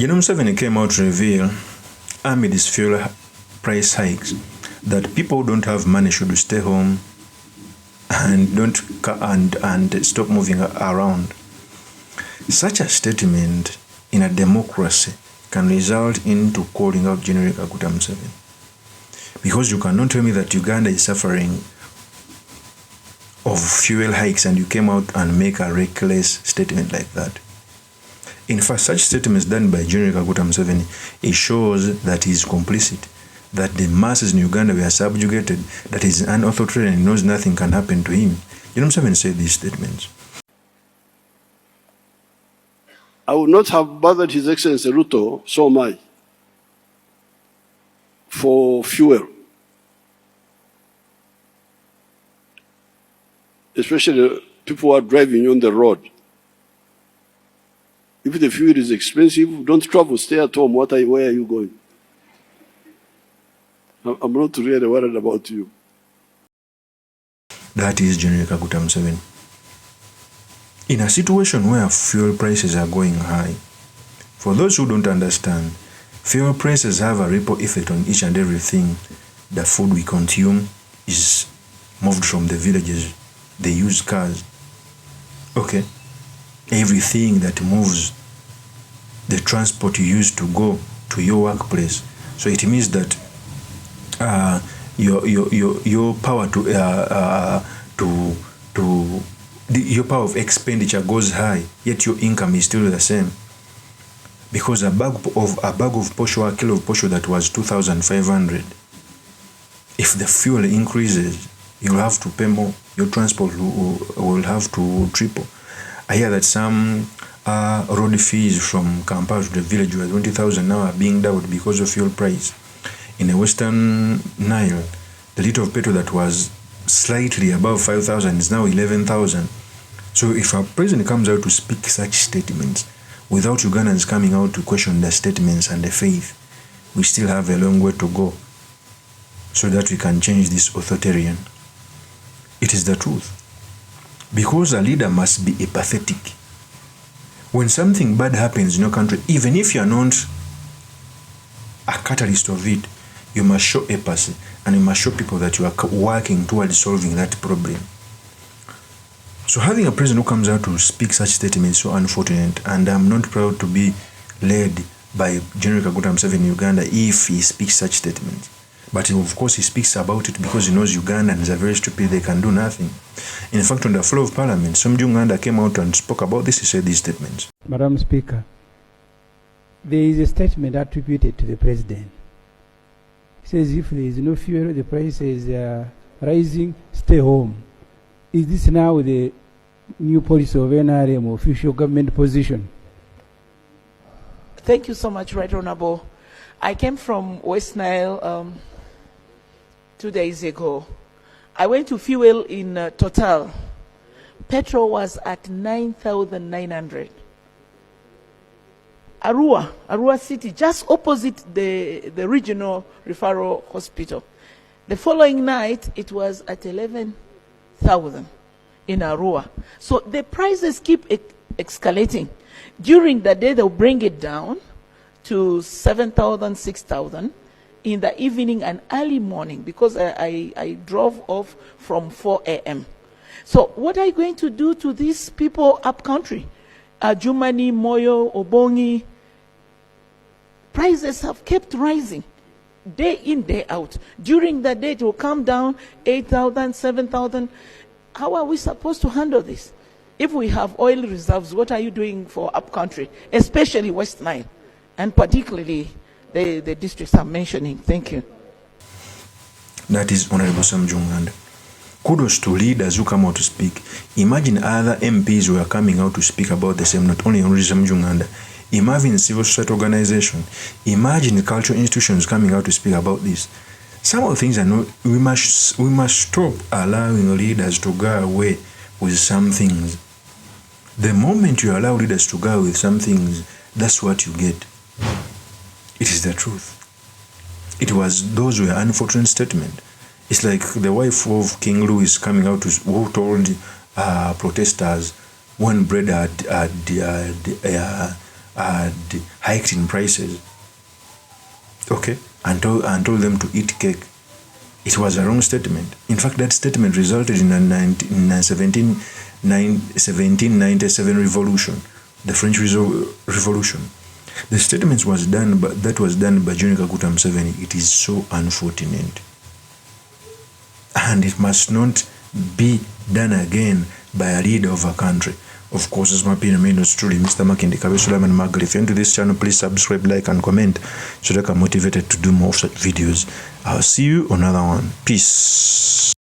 MUSEVENI came out to reveal, amid these fuel price hikes, that people who don't have money should stay home and stop moving around. Such a statement in a democracy can result into calling out General Kaguta Museveni. Because you cannot tell me that Uganda is suffering of fuel hikes and you came out and make a reckless statement like that. In fact, such statements done by General Kaguta Museveni, it shows that he is complicit, that the masses in Uganda were subjugated, that he is an authoritarian and knows nothing can happen to him. General Museveni said these statements. I would not have bothered His Excellency Ruto so much for fuel, especially people who are driving on the road. If the fuel is expensive, don't travel, stay at home. Where are you going? I'm not really worried about you. That is General Kaguta Museveni. In a situation where fuel prices are going high, for those who don't understand, fuel prices have a ripple effect on each and everything. The food we consume is moved from the villages. They use cars. Okay. Everything that moves, the transport you use to go to your workplace. So it means that your power your power of expenditure goes high, yet your income is still the same. Because a bag of posho, a kilo of posho that was 2,500, if the fuel increases, you'll have to pay more. Your transport will have to triple. I hear that some road fees from Kampala to the village were 20,000 now are being doubled because of fuel price. In the Western Nile, the liter of petrol that was slightly above 5,000 is now 11,000. So if a president comes out to speak such statements, without Ugandans coming out to question the statements and the faith, we still have a long way to go so that we can change this authoritarian. It is the truth. Because a leader must be apathetic. When something bad happens in your country, even if you are not a catalyst of it, you must show apathy and you must show people that you are working towards solving that problem. So having a president who comes out to speak such statements is so unfortunate, and I'm not proud to be led by General Kaguta Museveni in Uganda if he speaks such statements. But of course he speaks about it because he knows Ugandans are very stupid, they can do nothing. In fact, on the floor of Parliament, SSEMUJJU came out and spoke about this. He said these statements. Madam Speaker, there is a statement attributed to the President. He says if there is no fuel, the price is rising, stay home. Is this now the new policy of NRM, official government position? Thank you so much, Right Honorable. I came from West Nile 2 days ago. I went to fuel in Total. Petrol was at 9,900. Arua City, just opposite the regional referral hospital. The following night, it was at 11,000 in Arua. So the prices keep escalating. During the day, they'll bring it down to 7,000, 6,000 in the evening and early morning, because I drove off from 4 a.m. So what are you going to do to these people up country? Jumani, Moyo, Obongi, prices have kept rising day in, day out. During the day, it will come down 8,000, 7,000. How are we supposed to handle this? If we have oil reserves, what are you doing for up country, especially West Nile, and particularly the districts I'm mentioning? Thank you. That is Honorable SSEMUJJU. Kudos to leaders who come out to speak. Imagine other MPs who are coming out to speak about the same, not only SSEMUJJU. Imagine civil society organization. Imagine cultural institutions coming out to speak about this. Some of the things are not, we must stop allowing leaders to go away with some things. The moment you allow leaders to go with some things, that's what you get. It is the truth. It was those were unfortunate statements. It's like the wife of King Louis coming out who told protesters when bread had hiked in prices, okay, and told them to eat cake. It was a wrong statement. In fact, that statement resulted in a 1797 revolution, the French Revolution. The statement was done, but that was done by John Kaguta Museveni. It is so unfortunate, and it must not be done again by a leader of a country. Of course, as my opinion is truly Mr. Makindi Kabesula and Margaret. If you're into this channel, please subscribe, like, and comment so that I'm motivated to do more such videos. I'll see you on another one. Peace.